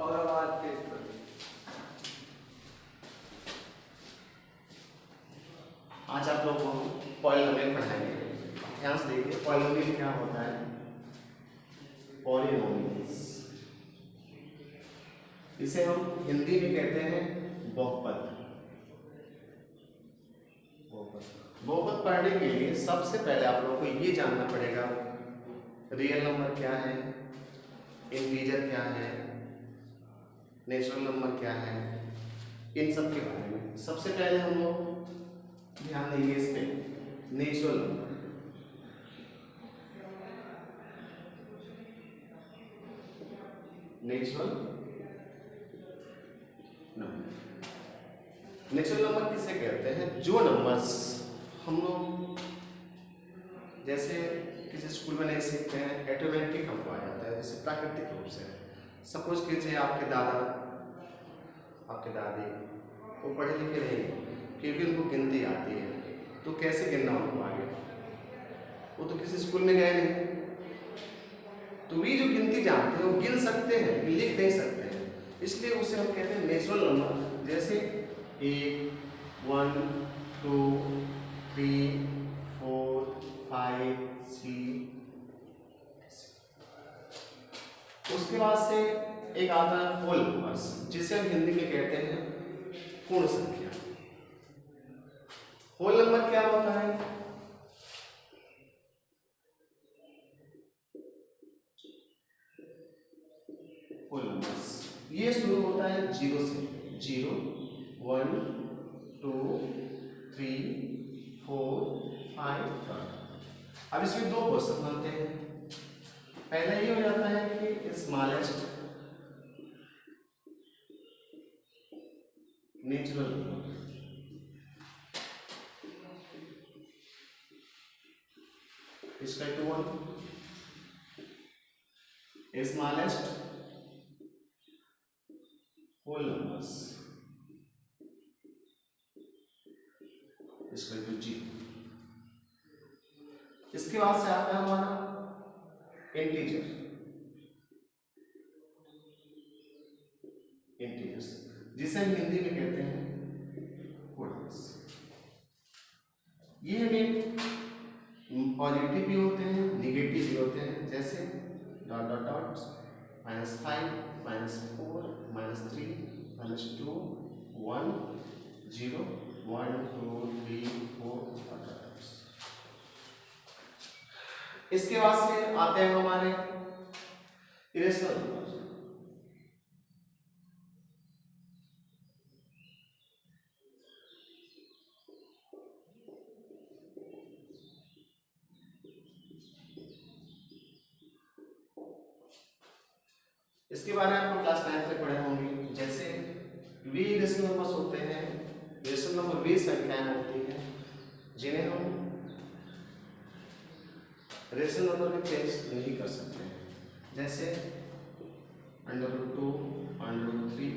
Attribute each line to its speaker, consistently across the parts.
Speaker 1: और आवाज तेज कर। आज आप लोगों को पॉलिनोमियल पढ़ाएंगे। ध्यान से देखिए पॉलिनोमियल क्या होता है। पॉलिनोमियल्स इसे हम हिंदी में कहते हैं बहुपद। बहुपद पढ़ने के लिए सबसे पहले आप लोगों को ये जानना पड़ेगा रियल नंबर क्या है, इंटीजर क्या है, नेचुरल नंबर क्या है, इन सब के बारे में। सबसे पहले हम लोग ध्यान देंगे इस पे नेचुरल नंबर। नेचुरल नंबर किसे कहते हैं? जो नंबर्स हम लोग जैसे किसी स्कूल में नहीं सीखते हैं, ऑटोमेटिक हमको आ जाता है, जैसे प्राकृतिक रूप से। सपोज कीजिए आपके दादा आपके दादी वो पढ़े लिखे नहीं, फिर भी उनको गिनती आती है, तो कैसे गिनना उनको आगे? वो तो किसी स्कूल में गए नहीं, तो वे जो गिनती जानते हैं वो गिन सकते हैं, लिख नहीं सकते हैं, इसलिए उसे हम कहते हैं नेचुरल नंबर। जैसे 1, 1, 2, 3, 4, 5, 6। उसके बाद से एक आता है होल नंबर्स, जिसे हम हिंदी में कहते हैं पूर्ण संख्या। होल नंबर क्या होता है? होल नंबर्स ये शुरू होता है 0 से। 0, 1, 2, 3, 4, 5। अब इसमें दो क्वेश्चन बनते हैं। पहला ये हो जाता है कि स्मॉलेस्ट नेचुरल नंबर, इसका 1 स्मॉलेस्ट होल नंबर्स, इसका 0। इसके बाद से आता है हमारा इंटीजर। इंटीजर्स जिसे हम हिंदी में कहते हैं पूर्णांक। ये हमें पॉजिटिव भी होते हैं, निगेटिव भी होते हैं, जैसे डॉट डॉट डॉट -5, -4, -3, -2, 1, 0, 1, 2, 3, 4। इसके बाद से आते हैं हमारे इरेशनल नंबर। इसके बारे में आपको क्लास 9 में पढ़े होंगे। जैसे वे इरेशनल नंबर्स होते हैं, इरेशनल नंबर वे संख्याएं होती हैं जिन्हें हम रेशनल नंबर में चेंज नहीं कर सकते हैं, जैसे √2, √3,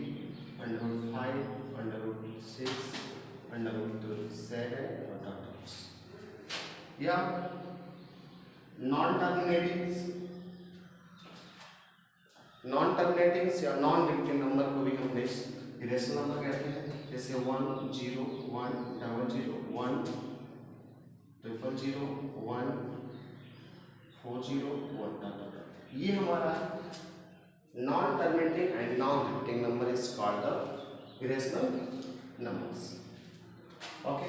Speaker 1: √5, √6, √7 या नॉन टर्मिनेटिंग्स या नॉन रिपीटिंग नंबर को भी हम इरेशनल नंबर कहते हैं, जैसे 1, 0, 1, 00, 1, 000, 1, 40, 1। ये हमारा non terminating and non repeating number is called the irrational numbers. Okay,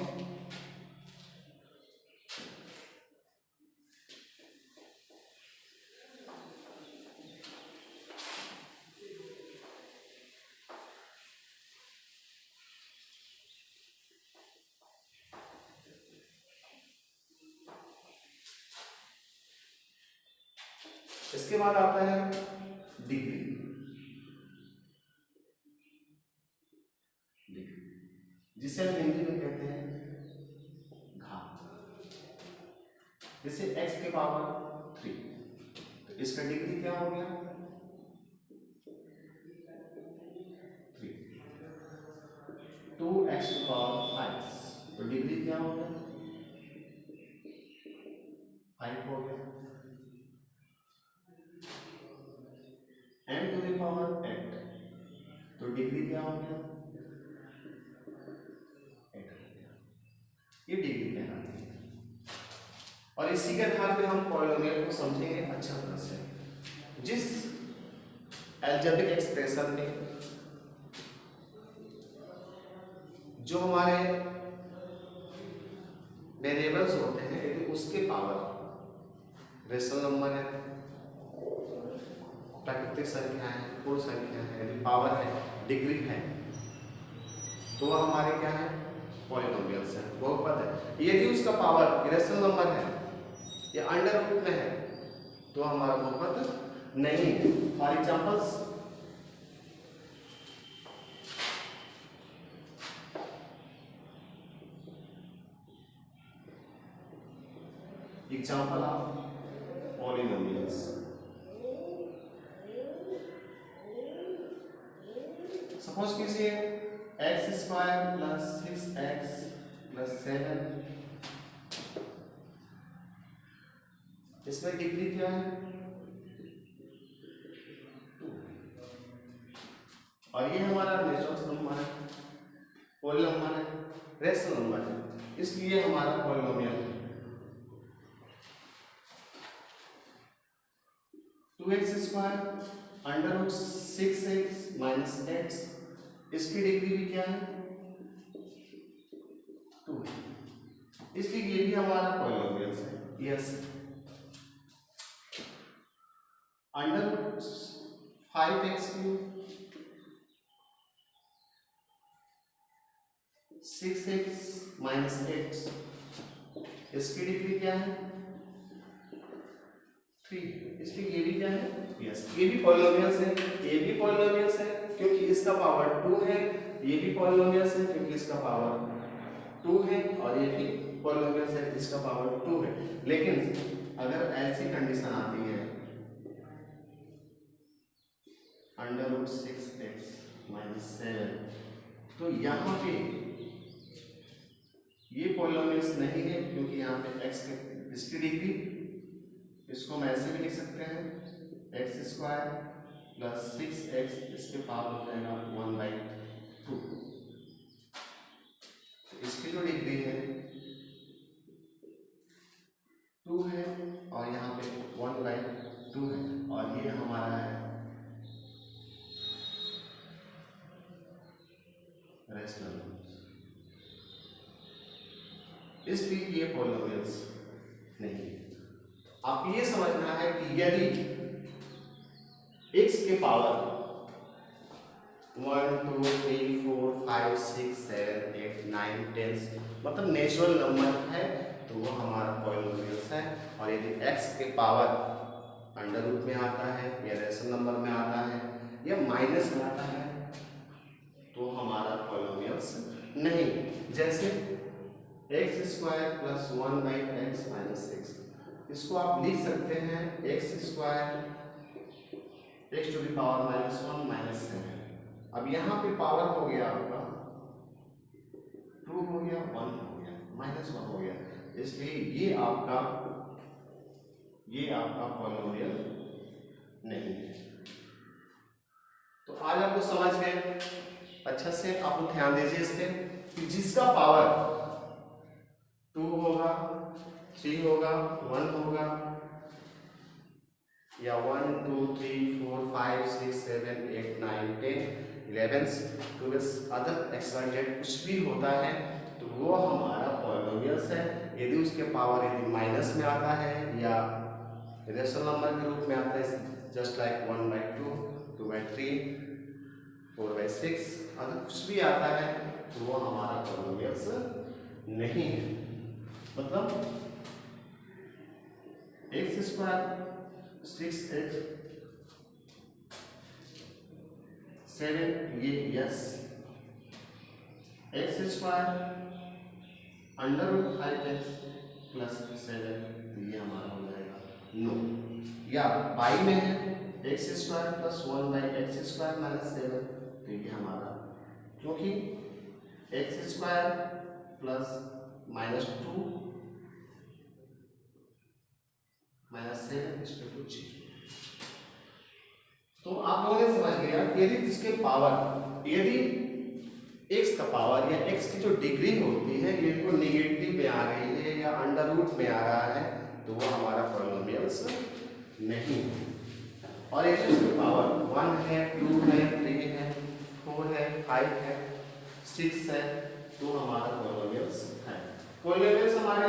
Speaker 1: इसके बाद आता है डिग्री। जिसे हम हिंदी में कहते हैं घात। जैसे x के पावर 3, तो इसका डिग्री क्या हो गया? 3। 2x की पावर 5, तो डिग्री क्या हो गया? 5 हो गया। n to the power 8, degree क्या हो गया, 8 हो गया, ये डिग्री कहलाती है। और इसी के आधार पे हम पॉलिनोमियल को समझेंगे अच्छा तरह से। जिस अलजेब्रिक एक्सप्रेशन में जो हमारे वेरिएबल्स होते हैं यदि उसके पावर रेशनल नंबर है, प्राकृतिक संख्या है, पूर्ण संख्या है, यदि पावर है, डिग्री है, तो वह हमारे क्या है, पॉलिनोमियल्स है, बहुपद है। यदि उसका पावर इरेशनल नंबर है या अंडर रूट में है तो हमारा बहुपद नहीं है। For examples, example of polynomials, suppose कीजिए x² प्लस 6x प्लस 7, इसमें डिग्री क्या है, 2, और ये हमारा नेचुरल नंबर है, होल नंबर है, रेशनल नंबर है, इसलिए हमारा पॉलिनोमियल है। 2x² under root 6x minus x, इसकी डिग्री भी क्या है, 2 है, इसलिए ये भी हमारा पॉलिनोमियल है। Yes, under root 5x³ 6x minus x, इसकी डिग्री क्या है, 3, इसलिए ये भी क्या है, यस, ये भी पॉलिनोमियल्स है, ये भी पॉलिनोमियल्स है क्योंकि इसका पावर 2 है, ये भी पॉलिनोमियल्स है क्योंकि इसका पावर 2 है, और ये भी पॉलिनोमियल्स है, इसका पावर 2 है। लेकिन अगर ऐसी कंडीशन आती है अंडर रूट 6x माइनस 7, तो यहाँ पे ये पॉलिनोमियल्स नहीं है क्योंकि यहाँ पे x के इसकी डिग्री, इसको हम ऐसे भी लिख सकते हैं x² प्लस 6x, इसके पावर हो जाएगा 1/2, इसकी जो डिग्री है 2 है और यहाँ पे 1/2 है, और ये हमारा है रेशनल, इसलिए ये पॉलिनोमियल्स नहीं है। आपको ये समझना है कि यदि x के पावर 1 2 3 4 5 6 7 8 9 10 मतलब नेचुरल नंबर है तो वो हमारा पॉलिनोमियल्स है। और यदि x के पावर अंडर रूट में आता है या रेशनल नंबर में आता है या माइनस में आता है तो हमारा पॉलिनोमियल्स नहीं। जैसे x² प्लस 1/x माइनस 6, इसको आप लिख सकते हैं x² x to the power -1 minus 7। अब यहाँ पे पावर हो गया आपका 2 हो गया, 1 हो गया, -1 हो गया, इसलिए ये आपका पॉलिनोमियल नहीं है। तो आज आपको समझ गए अच्छा से, आप ध्यान दीजिए इस पे कि जिसका पावर 2 होगा, 3 होगा, 1 होगा या 1 2 3 4 5 6 7 8 9 10 11 12 अदर एक्स कुछ भी होता है तो वो हमारा पॉलिनोमियल्स है। यदि उसके पावर यदि माइनस में आता है या रेशनल नंबर के रूप में आता है, जस्ट लाइक 1/2 2/3 4/6 अगर कुछ भी आता है तो वो हमारा पॉलिनोमियल्स नहीं है। मतलब x² 6x 7 ये yes, x² under root 5x plus 7 ये हमारा हो जाएगा नो। या बाई में है x² प्लस 1/x² माइनस 7 तो ये हमारा, क्योंकि x² प्लस -2 -7 तो आप लोगों ने समझ लिया यदि इसके पावर, यदि x का पावर या x की जो डिग्री होती है यदि वो निगेटिव में आ रही है या अंडर रूट में आ रहा है तो वो हमारा पॉलिनोमियल्स नहीं है। और यदि उसकी पावर 1 है, 2 है, 3 है, 4 है, 5 है, 6 है तो हमारा पॉलिनोमियल्स है। पॉलिनोमियल्स हमारे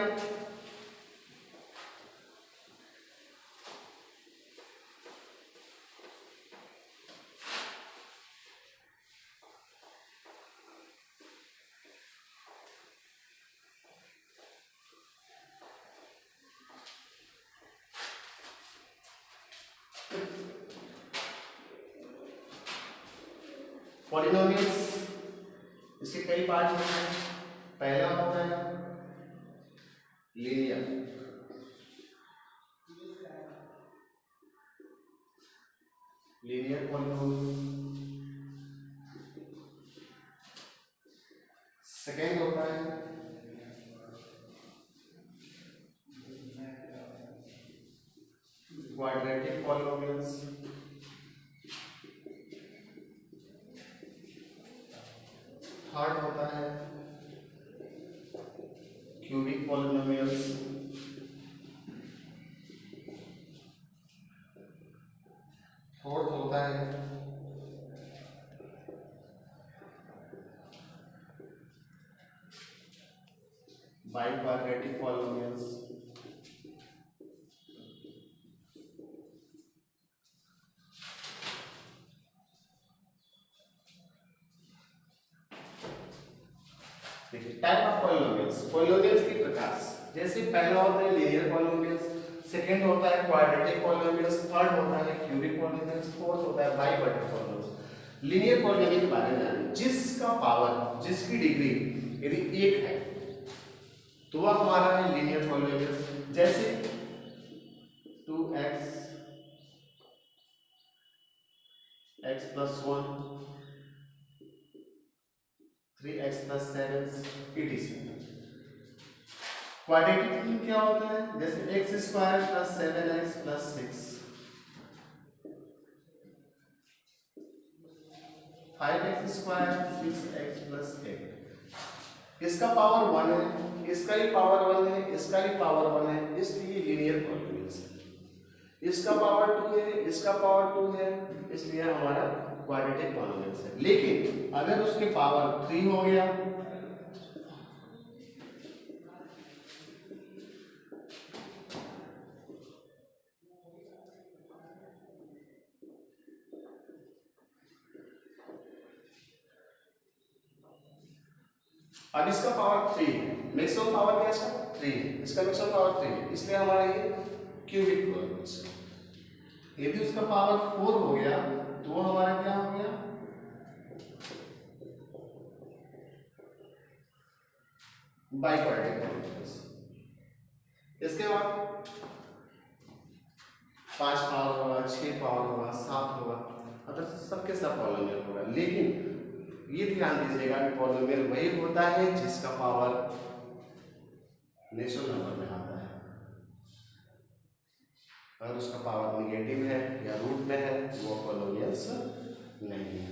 Speaker 1: पॉलिनोमियल्स इसके कई पार्ट होते हैं। पहला होता है लीनियर, लीनियर पॉलिनोमियल। सेकेंड होता है क्वाड्रेटिक पॉलिनोमियल्स। थर्ड होता है क्यूबिक पॉलिनोमियल्स। फोर्थ होता है biquadratic polynomials. Type of polynomials, polynomials के प्रकार जैसे पहला होता है लीनियर पॉलिनोमियल्स, सेकंड होता है क्वाड्रेटिक पॉलिनोमियल्स, थर्ड होता है क्यूबिक पॉलिनोमियल्स, फोर्थ होता है बाइक्वाड्रेटिक पॉलिनोमियल्स। लीनियर पॉलिनोमियल के बारे में जानिए, जिसका पावर, जिसकी डिग्री यदि 1 है तो वह हमारा है लीनियर पॉलिनोमियल्स। जैसे 2x x plus 1, 3x plus 7 etc। Quadratic में क्या होता है, जैसे x square plus 7x plus 6, 5x square 6x plus 8। इसका पावर 1 है, इसका ही पावर 1 है, इसका ही पावर 1 है, इसलिए लीनियर पॉलिनोमियल्स है। इसका पावर 2 है, इसका पावर 2 है, इसलिए हमारा क्वाड्रेटिक पॉलिनोमियल्स है। लेकिन अगर उसके पावर 3 हो गया, अब इसका पावर 3 है, मैक्सिमम पावर क्या है इसका 3 है, इसका मैक्सिमम पावर 3 है, इसलिए हमारा ये क्यूबिक पॉलिनोमियल्स है। यदि उसका पावर 4 हो गया तो वो हमारा क्या हो गया, बाइक्वाड्रेटिक पॉलिनोमियल्स। इसके बाद 5 पावर होगा, 6 पावर होगा, 7 होगा, मतलब सबके सब पॉलिनोमियल होगा। लेकिन ये ध्यान दीजिएगा कि पॉलिनोमियल वही होता है जिसका पावर नेचुरल नंबर में आता है। अगर उसका पावर निगेटिव है या रूट में है वो पॉलिनोमियल्स नहीं है।